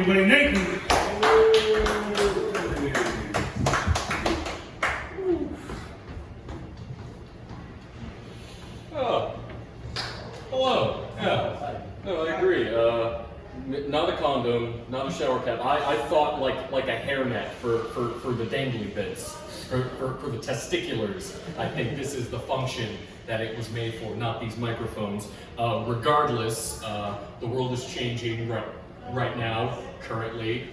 everybody naked. Oh, hello. Yeah. No, I agree. Not a condom, not a shower cap. I thought like a hairnet for the dangly bits, for the testiculars. I think this is the function that it was made for, not these microphones. Regardless, the world is changing right now. Currently,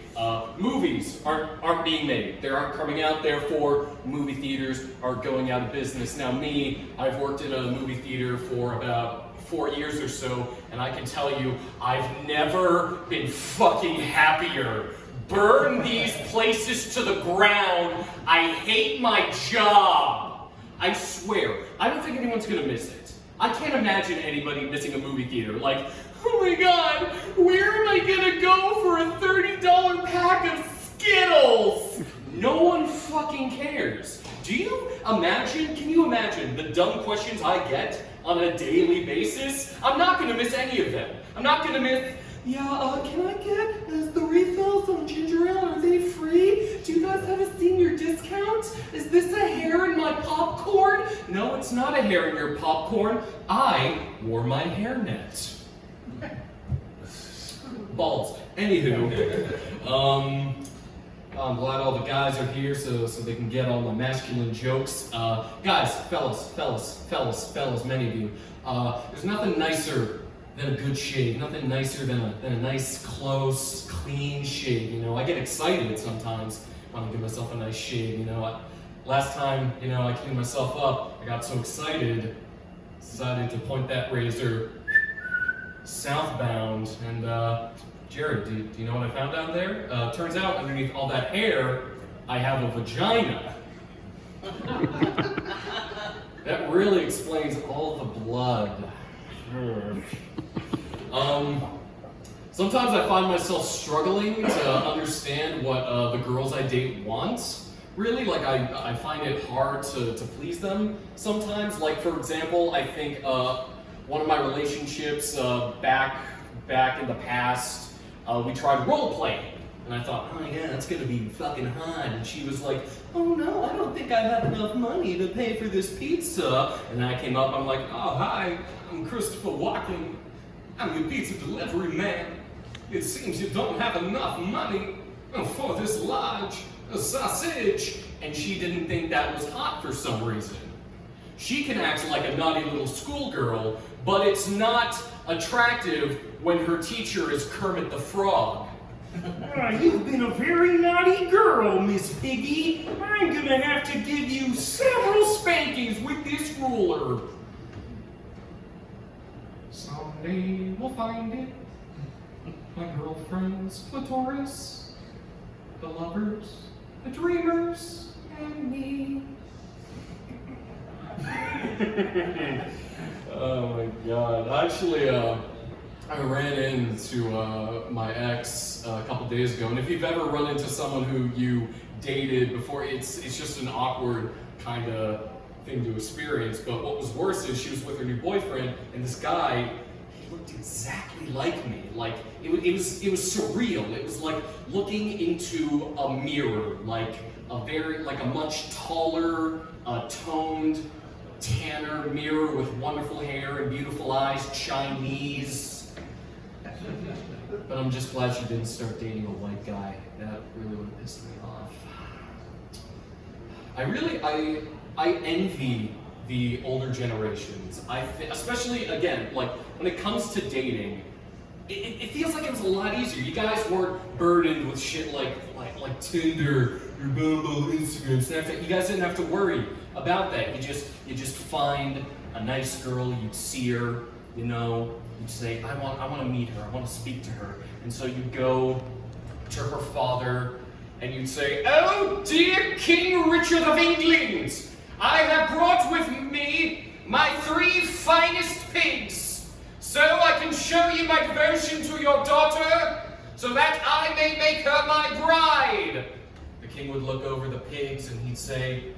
movies aren't being made. They aren't coming out. Therefore, movie theaters are going out of business. Now, me, I've worked in a movie theater for about 4 years or so, and I can tell you, I've never been fucking happier. Burn these places to the ground. I hate my job. I swear, I don't think anyone's gonna miss it. I can't imagine anybody missing a movie theater. Like, oh my god, where am I gonna go for a $30 pack of Skittles? No one fucking cares. Can you imagine the dumb questions I get on a daily basis? I'm not gonna miss any of them. I'm not gonna miss, can I get the refills on ginger ale? Are they free? Do you guys have a senior discount? Is this a hair in my popcorn? No, it's not a hair in your popcorn. I wore my hairnet. Balls. Anywho, I'm glad all the guys are here so they can get all the masculine jokes. Guys, fellas, many of you. There's nothing nicer than a good shave. Nothing nicer than a nice, close, clean shave. You know, I get excited sometimes when I give myself a nice shave. You know, last time, I cleaned myself up, I got so excited, decided to point that razor southbound. And Jared, do you know what I found down there? Turns out underneath all that hair, I have a vagina. That really explains all the blood. Sometimes I find myself struggling to understand what the girls I date want. Really, like I find it hard to please them sometimes. Like, for example, I think one of my relationships back in the past, we tried role playing, and I thought, oh yeah, that's gonna be fucking hot. And she was like, oh no, I don't think I have enough money to pay for this pizza. And I came up, I'm like, oh hi, I'm Christopher Walken. I'm your pizza delivery man. It seems you don't have enough money for this large sausage. And she didn't think that was hot for some reason. She can act like a naughty little schoolgirl, but it's not attractive when her teacher is Kermit the Frog. You've been a very naughty girl, Miss Piggy. I'm gonna have to give you several spankings with this ruler. Someday we'll find it. My girlfriend's clitoris, the lovers, the dreamers, and me. Oh my god. Actually, I ran into my ex a couple days ago, and if you've ever run into someone who you dated before, it's just an awkward kind of thing to experience. But what was worse is she was with her new boyfriend, and this guy, he looked exactly like me. Like it was surreal. It was like looking into a mirror, like a much taller, toned, tanner mirror with wonderful hair and beautiful eyes, Chinese. But I'm just glad she didn't start dating a white guy. That really would have pissed me off. I envy the older generations. Especially, again, like when it comes to dating, it feels like it was a lot easier. You guys weren't burdened with shit like Tinder, your Bumble, Instagram, Snapchat. You guys didn't have to worry about that. You just find a nice girl, you'd see her, you'd say, I want to meet her, I want to speak to her. And so you go to her father and you'd say, oh dear King Richard of England, I have brought with me my 3 finest pigs, so I can show you my devotion to your daughter, so that I may make her my bride. The king would look over the pigs and he'd say,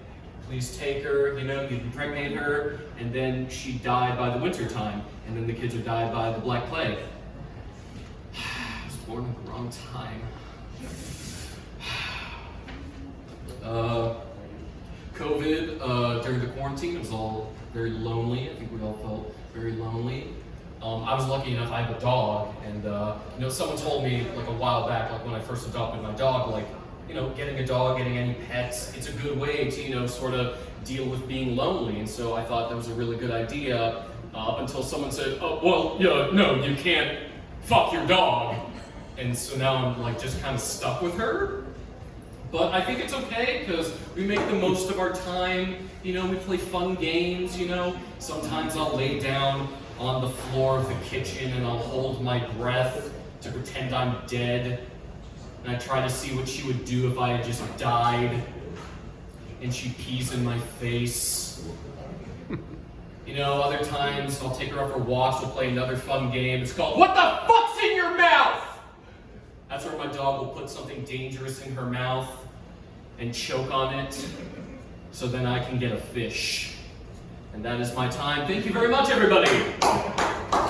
please take her, you'd impregnate her, and then she died by the winter time, and then the kids would die by the Black Plague. I was born at the wrong time. during the quarantine. It was all very lonely. I think we all felt very lonely. I was lucky enough, I have a dog, and you know, someone told me like a while back, like when I first adopted my dog, like, you know, getting a dog, getting any pets, it's a good way to, you know, sort of deal with being lonely. And so I thought that was a really good idea, until someone said, oh, well, yeah, no, you can't fuck your dog. And so now I'm like just kind of stuck with her. But I think it's okay, because we make the most of our time. You know, we play fun games, you know. Sometimes I'll lay down on the floor of the kitchen and I'll hold my breath to pretend I'm dead. And I try to see what she would do if I had just died. And she pees in my face. You know, other times I'll take her out for walks, we'll play another fun game. It's called, What the Fuck's in Your Mouth? That's where my dog will put something dangerous in her mouth and choke on it, so then I can get a fish. And that is my time. Thank you very much, everybody.